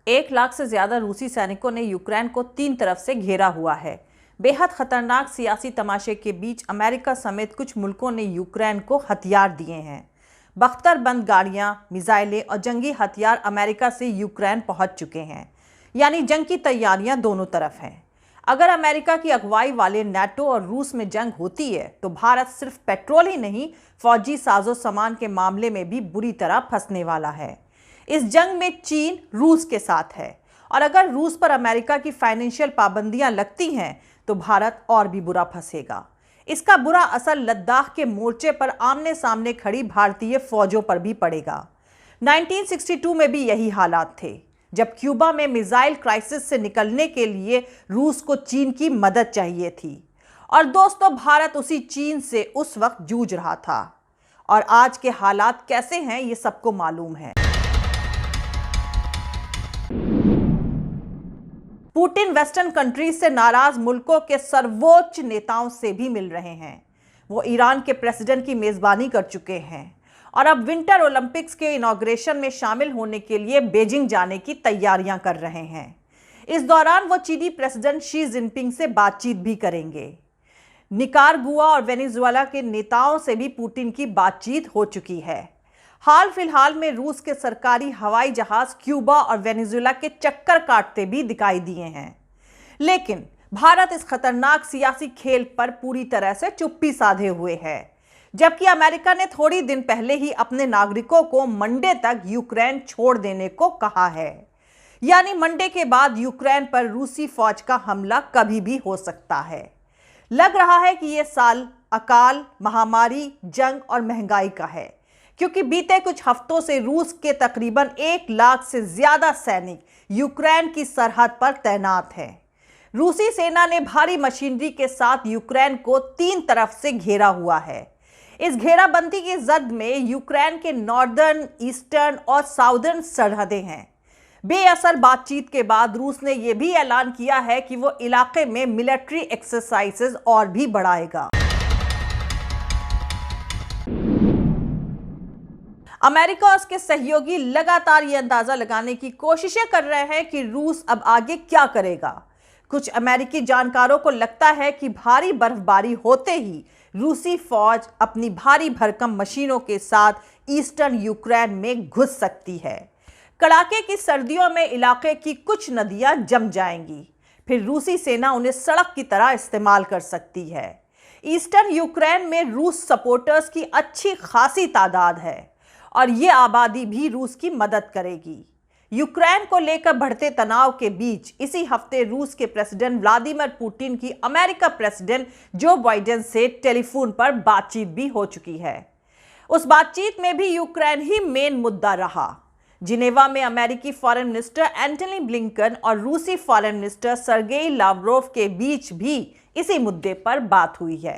1 लाख से ज्यादा रूसी सैनिकों ने यूक्रेन को 3 तरफ से घेरा हुआ है। बेहद खतरनाक सियासी तमाशे के बीच अमेरिका समेत कुछ मुल्कों ने यूक्रेन को हथियार दिए हैं। बख्तरबंद गाड़ियां, मिसाइलें और जंगी हथियार अमेरिका से यूक्रेन पहुंच चुके हैं। यानी जंग की तैयारियां दोनों तरफ हैं। अगर अमेरिका की अगुवाई वाले नाटो और रूस में जंग होती है तो भारत सिर्फ पेट्रोल ही नहीं, फौजी साजो सामान के मामले में भी बुरी तरह फंसने वाला है। इस जंग में चीन रूस के साथ है और अगर रूस पर अमेरिका की फाइनेंशियल पाबंदियां लगती हैं तो भारत और भी बुरा फंसेगा। इसका बुरा असर लद्दाख के मोर्चे पर आमने सामने खड़ी भारतीय फौजों पर भी पड़ेगा। 1962 में भी यही हालात थे, जब क्यूबा में मिसाइल क्राइसिस से निकलने के लिए रूस को चीन की मदद चाहिए थी। और दोस्तों, भारत उसी चीन से उस वक्त जूझ रहा था। और आज के हालात कैसे हैं ये सबको मालूम है। पुतिन वेस्टर्न कंट्रीज से नाराज मुल्कों के सर्वोच्च नेताओं से भी मिल रहे हैं। वो ईरान के प्रेसिडेंट की मेजबानी कर चुके हैं और अब विंटर ओलंपिक्स के इनॉग्रेशन में शामिल होने के लिए बीजिंग जाने की तैयारियां कर रहे हैं। इस दौरान वो चीनी प्रेसिडेंट शी जिनपिंग से बातचीत भी करेंगे। निकारागुआ और वेनेजुएला के नेताओं से भी पुतिन की बातचीत हो चुकी है। हाल फिलहाल में रूस के सरकारी हवाई जहाज क्यूबा और वेनेजुएला के चक्कर काटते भी दिखाई दिए हैं। लेकिन भारत इस खतरनाक सियासी खेल पर पूरी तरह से चुप्पी साधे हुए है, जबकि अमेरिका ने थोड़ी दिन पहले ही अपने नागरिकों को मंडे तक यूक्रेन छोड़ देने को कहा है। यानी मंडे के बाद यूक्रेन पर रूसी फौज का हमला कभी भी हो सकता है। लग रहा है कि यह साल अकाल, महामारी, जंग और महंगाई का है, क्योंकि बीते कुछ हफ्तों से रूस के तकरीबन 1 लाख से ज्यादा सैनिक यूक्रेन की सरहद पर तैनात हैं। रूसी सेना ने भारी मशीनरी के साथ यूक्रेन को 3 तरफ से घेरा हुआ है। इस घेराबंदी की जद में यूक्रेन के नॉर्दर्न, ईस्टर्न और साउदर्न सरहदें हैं। बेअसर बातचीत के बाद रूस ने यह भी ऐलान किया है कि वो इलाके में मिलिट्री एक्सरसाइजेज और भी बढ़ाएगा। अमेरिका और उसके सहयोगी लगातार ये अंदाजा लगाने की कोशिशें कर रहे हैं कि रूस अब आगे क्या करेगा। कुछ अमेरिकी जानकारों को लगता है कि भारी बर्फबारी होते ही रूसी फौज अपनी भारी भरकम मशीनों के साथ ईस्टर्न यूक्रेन में घुस सकती है। कड़ाके की सर्दियों में इलाके की कुछ नदियां जम जाएंगी, फिर रूसी सेना उन्हें सड़क की तरह इस्तेमाल कर सकती है। ईस्टर्न यूक्रेन में रूस सपोर्टर्स की अच्छी खासी तादाद है और ये आबादी भी रूस की मदद करेगी। यूक्रेन को लेकर बढ़ते तनाव के बीच इसी हफ्ते रूस के प्रेसिडेंट व्लादिमीर पुतिन की अमेरिका प्रेसिडेंट जो बाइडेन से टेलीफोन पर बातचीत भी हो चुकी है। उस बातचीत में भी यूक्रेन ही मेन मुद्दा रहा। जिनेवा में अमेरिकी फॉरेन मिनिस्टर एंटनी ब्लिंकन और रूसी फॉरेन मिनिस्टर सर्गेई लावरोव के बीच भी इसी मुद्दे पर बात हुई है।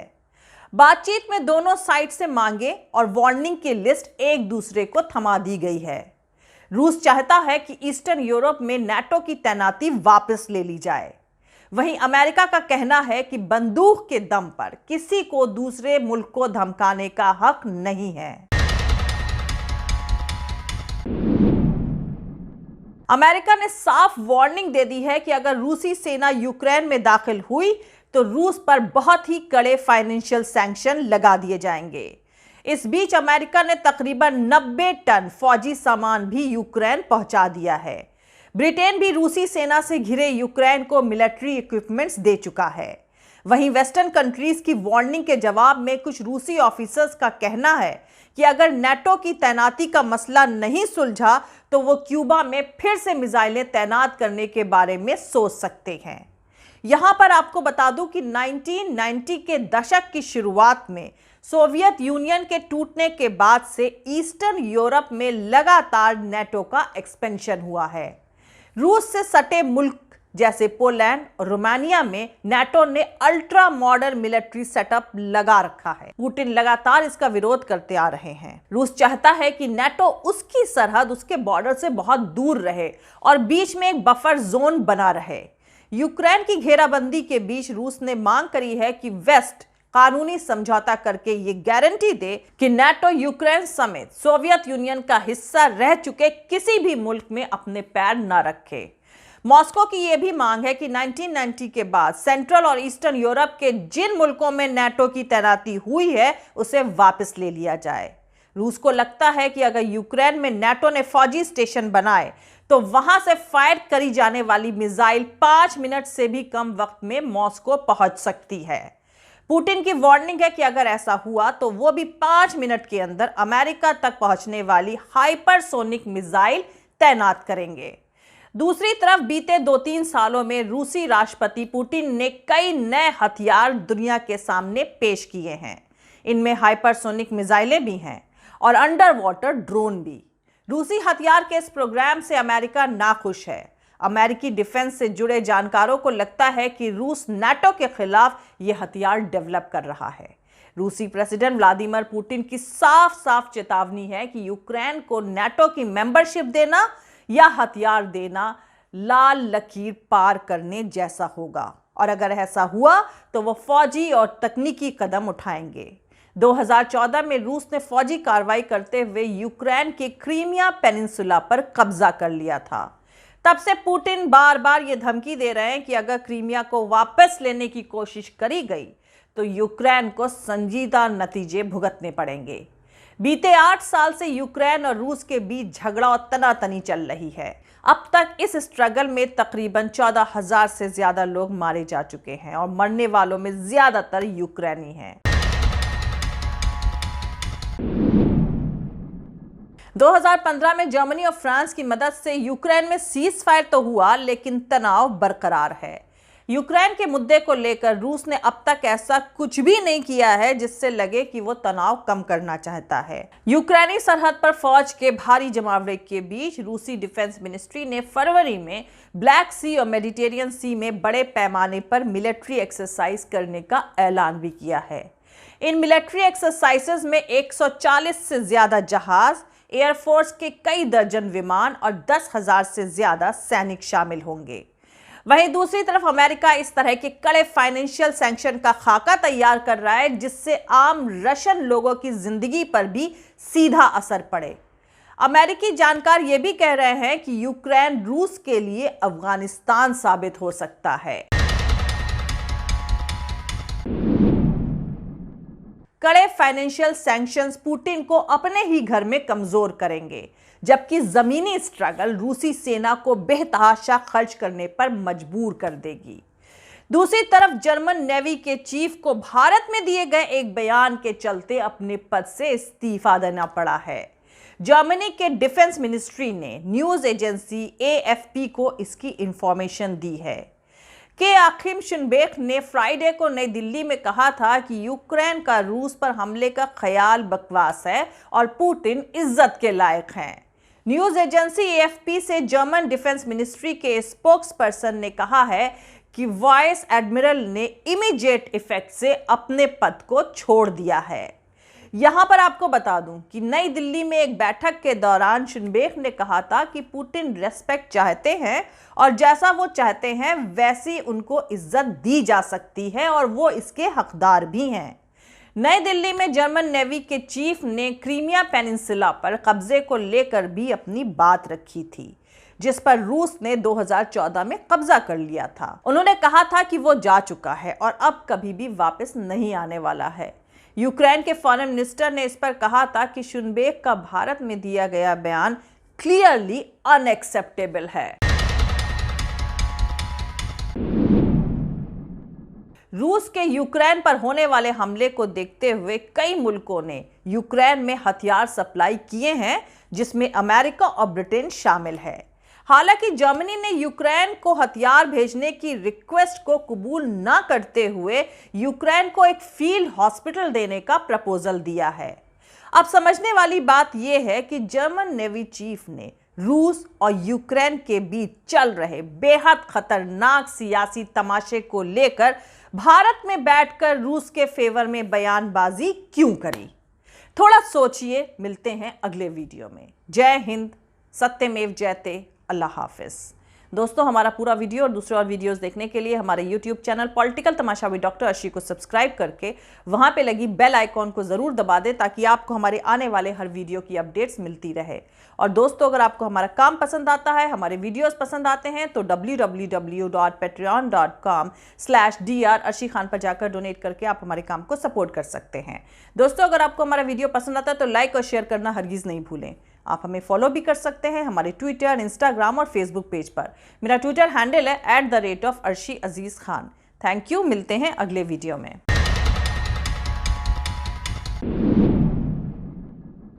बातचीत में दोनों साइड से मांगे और वार्निंग की लिस्ट एक दूसरे को थमा दी गई है। रूस चाहता है कि ईस्टर्न यूरोप में नाटो की तैनाती वापस ले ली जाए। वहीं अमेरिका का कहना है कि बंदूक के दम पर किसी को दूसरे मुल्क को धमकाने का हक नहीं है। अमेरिका ने साफ वार्निंग दे दी है कि अगर रूसी सेना यूक्रेन में दाखिल हुई तो रूस पर बहुत ही कड़े फाइनेंशियल सैंक्शन लगा दिए जाएंगे। इस बीच अमेरिका ने तकरीबन 90 टन फौजी सामान भी यूक्रेन पहुंचा दिया है। ब्रिटेन भी रूसी सेना से घिरे यूक्रेन को मिलिट्री इक्विपमेंट्स दे चुका है। वहीं वेस्टर्न कंट्रीज की वार्निंग के जवाब में कुछ रूसी ऑफिसर्स का कहना है कि अगर नाटो की तैनाती का मसला नहीं सुलझा तो वो क्यूबा में फिर से मिसाइलें तैनात करने के बारे में सोच सकते हैं। यहां पर आपको बता दूं कि 1990 के दशक की शुरुआत में सोवियत यूनियन के टूटने के बाद से ईस्टर्न यूरोप में लगातार नाटो का एक्सपेंशन हुआ है। रूस से सटे मुल्क जैसे पोलैंड और रोमानिया में नाटो ने अल्ट्रा मॉडर्न मिलिट्री सेटअप लगा रखा है। पुतिन लगातार इसका विरोध करते आ रहे हैं। रूस चाहता है कि नाटो उसकी सरहद उसके बॉर्डर से बहुत दूर रहे और बीच में एक बफर जोन बना रहे। यूक्रेन की घेराबंदी के बीच रूस ने मांग करी है कि वेस्ट कानूनी समझौता करके ये गारंटी दे कि नाटो यूक्रेन समेत सोवियत यूनियन का हिस्सा रह चुके किसी भी मुल्क में अपने पैर न रखे। मॉस्को की यह भी मांग है कि 1990 के बाद सेंट्रल और ईस्टर्न यूरोप के जिन मुल्कों में नाटो की तैनाती हुई है उसे वापस ले लिया जाए। रूस को लगता है कि अगर यूक्रेन में नाटो ने फौजी स्टेशन बनाए तो वहां से फायर करी जाने वाली मिसाइल 5 मिनट से भी कम वक्त में मॉस्को पहुंच सकती है। पुतिन की वार्निंग है कि अगर ऐसा हुआ तो वो भी 5 मिनट के अंदर अमेरिका तक पहुंचने वाली हाइपरसोनिक मिसाइल तैनात करेंगे। दूसरी तरफ बीते 2-3 सालों में रूसी राष्ट्रपति पुतिन ने कई नए हथियार दुनिया के सामने पेश किए हैं। इनमें हाइपरसोनिक मिसाइलें भी हैं और अंडर वाटर ड्रोन भी। रूसी हथियार के इस प्रोग्राम से अमेरिका नाखुश है। अमेरिकी डिफेंस से जुड़े जानकारों को लगता है कि रूस नाटो के खिलाफ यह हथियार डेवलप कर रहा है। रूसी प्रेसिडेंट व्लादिमीर पुतिन की साफ साफ चेतावनी है कि यूक्रेन को नाटो की मेंबरशिप देना या हथियार देना लाल लकीर पार करने जैसा होगा, और अगर ऐसा हुआ तो वो फौजी और तकनीकी कदम उठाएंगे। 2014 में रूस ने फौजी कार्रवाई करते हुए यूक्रेन के क्रीमिया पेनिनसुला पर कब्जा कर लिया था। तब से पुतिन बार बार ये धमकी दे रहे हैं कि अगर क्रीमिया को वापस लेने की कोशिश करी गई तो यूक्रेन को संजीदा नतीजे भुगतने पड़ेंगे। बीते 8 साल से यूक्रेन और रूस के बीच झगड़ा और तनातनी चल रही है। अब तक इस स्ट्रगल में तकरीबन 14,000 से ज्यादा लोग मारे जा चुके हैं और मरने वालों में ज्यादातर यूक्रेनी हैं। 2015 में जर्मनी और फ्रांस की मदद से यूक्रेन में सीज फायर तो हुआ, लेकिन तनाव बरकरार है। यूक्रेन के मुद्दे को लेकर रूस ने अब तक ऐसा कुछ भी नहीं किया है जिससे लगे कि वो तनाव कम करना चाहता है। यूक्रेनी सरहद पर फौज के भारी जमावड़े के बीच रूसी डिफेंस मिनिस्ट्री ने फरवरी में ब्लैक सी और मेडिटेरियन सी में बड़े पैमाने पर मिलिट्री एक्सरसाइज करने का ऐलान भी किया है। इन मिलिट्री एक्सरसाइजेस में 140 से ज्यादा जहाज, एयरफोर्स के कई दर्जन विमान और 10,000 से ज्यादा सैनिक शामिल होंगे। वहीं दूसरी तरफ अमेरिका इस तरह के कड़े फाइनेंशियल सैंक्शन का खाका तैयार कर रहा है जिससे आम रशियन लोगों की जिंदगी पर भी सीधा असर पड़े। अमेरिकी जानकार यह भी कह रहे हैं कि यूक्रेन रूस के लिए अफगानिस्तान साबित हो सकता है। कड़े फाइनेंशियल सैंक्शंस पुतिन को अपने ही घर में कमजोर करेंगे, जबकि जमीनी स्ट्रगल रूसी सेना को बेतहाशा खर्च करने पर मजबूर कर देगी। दूसरी तरफ जर्मन नेवी के चीफ को भारत में दिए गए एक बयान के चलते अपने पद से इस्तीफा देना पड़ा है। जर्मनी के डिफेंस मिनिस्ट्री ने न्यूज एजेंसी AFP को इसकी इंफॉर्मेशन दी है कि आखिम शिनबेक ने फ्राइडे को नई दिल्ली में कहा था कि यूक्रेन का रूस पर हमले का ख्याल बकवास है और पुतिन इज्जत के लायक हैं। न्यूज एजेंसी AFP से जर्मन डिफेंस मिनिस्ट्री के स्पोक्स पर्सन ने कहा है कि वाइस एडमिरल ने इमीडिएट इफेक्ट से अपने पद को छोड़ दिया है। यहां पर आपको बता दूं कि नई दिल्ली में एक बैठक के दौरान शिनबेक ने कहा था कि पुतिन रेस्पेक्ट चाहते हैं और जैसा वो चाहते हैं वैसी उनको इज्जत दी जा सकती है और वो इसके हकदार भी हैं। नई दिल्ली में जर्मन नेवी के चीफ ने क्रीमिया पेनिनसुला पर कब्जे को लेकर भी अपनी बात रखी थी, जिस पर रूस ने 2014 में कब्जा कर लिया था। उन्होंने कहा था कि वो जा चुका है और अब कभी भी वापस नहीं आने वाला है। यूक्रेन के फॉरेन मिनिस्टर ने इस पर कहा था कि शिनबेक का भारत में दिया गया बयान क्लियरली अनएक्सेप्टेबल है। रूस के यूक्रेन पर होने वाले हमले को देखते हुए कई मुल्कों ने यूक्रेन में हथियार सप्लाई किए हैं, जिसमें अमेरिका और ब्रिटेन शामिल है। हालांकि जर्मनी ने यूक्रेन को हथियार भेजने की रिक्वेस्ट को कबूल न करते हुए यूक्रेन को एक फील्ड हॉस्पिटल देने का प्रपोजल दिया है। अब समझने वाली बात यह है कि जर्मन नेवी चीफ ने रूस और यूक्रेन के बीच चल रहे बेहद खतरनाक सियासी तमाशे को लेकर भारत में बैठकर रूस के फेवर में बयानबाजी क्यों करी। थोड़ा सोचिए। मिलते हैं अगले वीडियो में। जय हिंद, सत्यमेव जयते, अल्लाह हाफिज। दोस्तों, हमारा पूरा वीडियो और दूसरे और वीडियोस देखने के लिए हमारे YouTube channel political Tamasha with doctor Arshi को सब्सक्राइब करके वहां पे लगी बेल आइकॉन को जरूर दबा दें ताकि आपको हमारे आने वाले हर वीडियो की अपडेट्स मिलती रहे। और दोस्तों, अगर आपको हमारा काम पसंद आता है, हमारे वीडियोस पसंद आते हैं तो www.patreon.com/dr अर्शी खान पर जाकर डोनेट करके आप हमारे काम को सपोर्ट कर सकते हैं। दोस्तों, अगर आपको हमारा वीडियो पसंद आता है तो लाइक और शेयर करना हरगिज नहीं भूलें। आप हमें फॉलो भी कर सकते हैं हमारे ट्विटर, इंस्टाग्राम और फेसबुक पेज पर। मेरा ट्विटर हैंडल है @arshi_aziz khan। थैंक यू, मिलते हैं अगले वीडियो में।